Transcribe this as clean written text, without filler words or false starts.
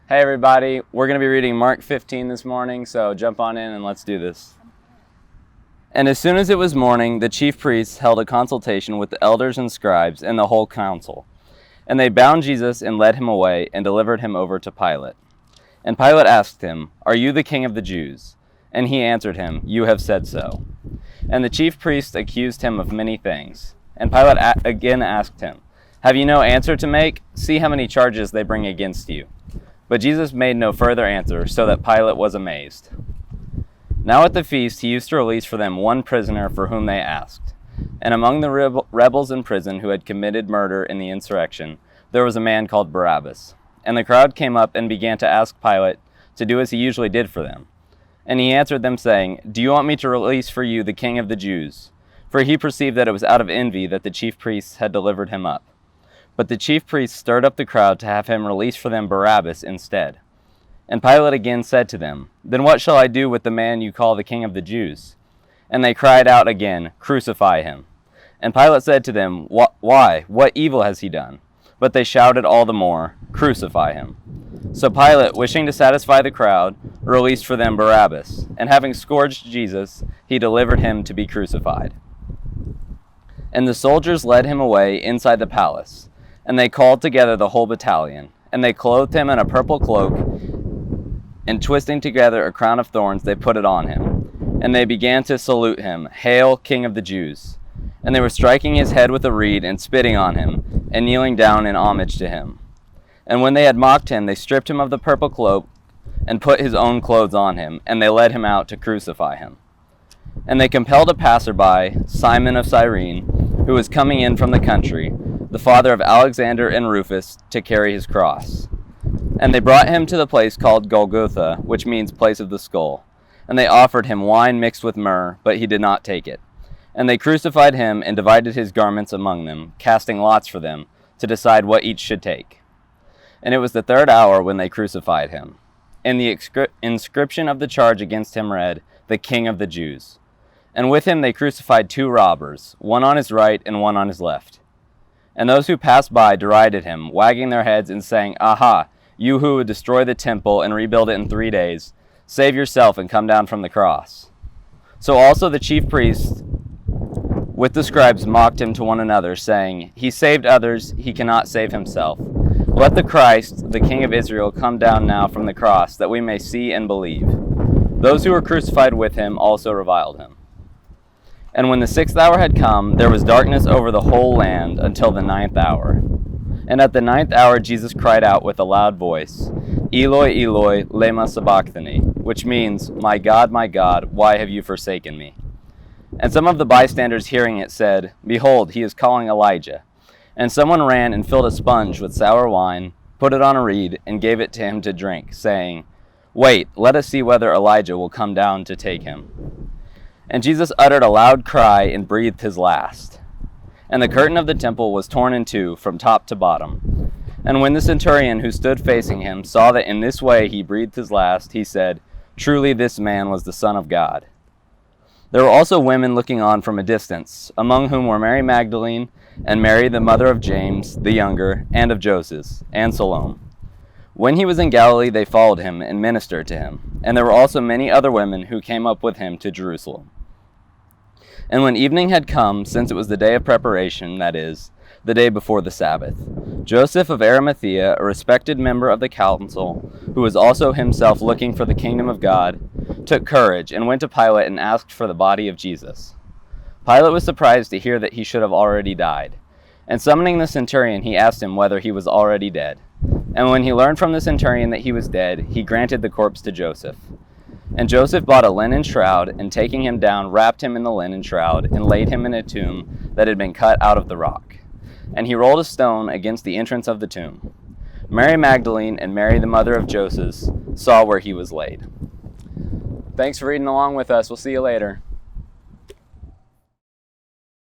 Hey everybody, we're going to be reading Mark 15 this morning, so jump on in and let's do this. And as soon as it was morning, the chief priests held a consultation with the elders and scribes and the whole council. And they bound Jesus and led him away and delivered him over to Pilate. And Pilate asked him, "Are you the king of the Jews?" And he answered him, "You have said so." And the chief priests accused him of many things. And Pilate again asked him, "Have you no answer to make? See how many charges they bring against you." But Jesus made no further answer, so that Pilate was amazed. Now at the feast he used to release for them one prisoner for whom they asked. And among the rebels in prison who had committed murder in the insurrection, there was a man called Barabbas. And the crowd came up and began to ask Pilate to do as he usually did for them. And he answered them, saying, "Do you want me to release for you the king of the Jews?" For he perceived that it was out of envy that the chief priests had delivered him up. But the chief priests stirred up the crowd to have him release for them Barabbas instead. And Pilate again said to them, "Then what shall I do with the man you call the king of the Jews?" And they cried out again, "Crucify him." And Pilate said to them, "Why? What evil has he done?" But they shouted all the more, "Crucify him." So Pilate, wishing to satisfy the crowd, released for them Barabbas, and having scourged Jesus, he delivered him to be crucified. And the soldiers led him away inside the palace. And they called together the whole battalion, and they clothed him in a purple cloak, and twisting together a crown of thorns, they put it on him. And they began to salute him, "Hail, King of the Jews!" And they were striking his head with a reed and spitting on him, and kneeling down in homage to him. And when they had mocked him, they stripped him of the purple cloak, and put his own clothes on him, and they led him out to crucify him. And they compelled a passerby, Simon of Cyrene, who was coming in from the country, the father of Alexander and Rufus, to carry his cross. And they brought him to the place called Golgotha, which means place of the skull. And they offered him wine mixed with myrrh, but he did not take it. And they crucified him and divided his garments among them, casting lots for them, to decide what each should take. And it was the third hour when they crucified him. And the inscription of the charge against him read, "The King of the Jews." And with him they crucified two robbers, one on his right and one on his left. And those who passed by derided him, wagging their heads and saying, "Aha, you who would destroy the temple and rebuild it in 3 days, save yourself and come down from the cross." So also the chief priests with the scribes mocked him to one another, saying, "He saved others, he cannot save himself. Let the Christ, the King of Israel, come down now from the cross, that we may see and believe." Those who were crucified with him also reviled him. And when the 6th hour had come, there was darkness over the whole land until the 9th hour. And at the 9th hour Jesus cried out with a loud voice, "Eloi, Eloi, lema sabachthani," which means, my God, why have you forsaken me?" And some of the bystanders hearing it said, "Behold, he is calling Elijah." And someone ran and filled a sponge with sour wine, put it on a reed, and gave it to him to drink, saying, "Wait, let us see whether Elijah will come down to take him." And Jesus uttered a loud cry and breathed his last. And the curtain of the temple was torn in two from top to bottom. And when the centurion who stood facing him saw that in this way he breathed his last, he said, "Truly this man was the Son of God." There were also women looking on from a distance, among whom were Mary Magdalene, and Mary the mother of James the younger, and of Joseph, and Salome. When he was in Galilee they followed him and ministered to him. And there were also many other women who came up with him to Jerusalem. And when evening had come, since it was the day of preparation, that is, the day before the Sabbath, Joseph of Arimathea, a respected member of the council, who was also himself looking for the kingdom of God, took courage and went to Pilate and asked for the body of Jesus. Pilate was surprised to hear that he should have already died. And summoning the centurion, he asked him whether he was already dead. And when he learned from the centurion that he was dead, he granted the corpse to Joseph. And Joseph bought a linen shroud, and taking him down, wrapped him in the linen shroud, and laid him in a tomb that had been cut out of the rock. And he rolled a stone against the entrance of the tomb. Mary Magdalene and Mary the mother of Joseph saw where he was laid. Thanks for reading along with us. We'll see you later.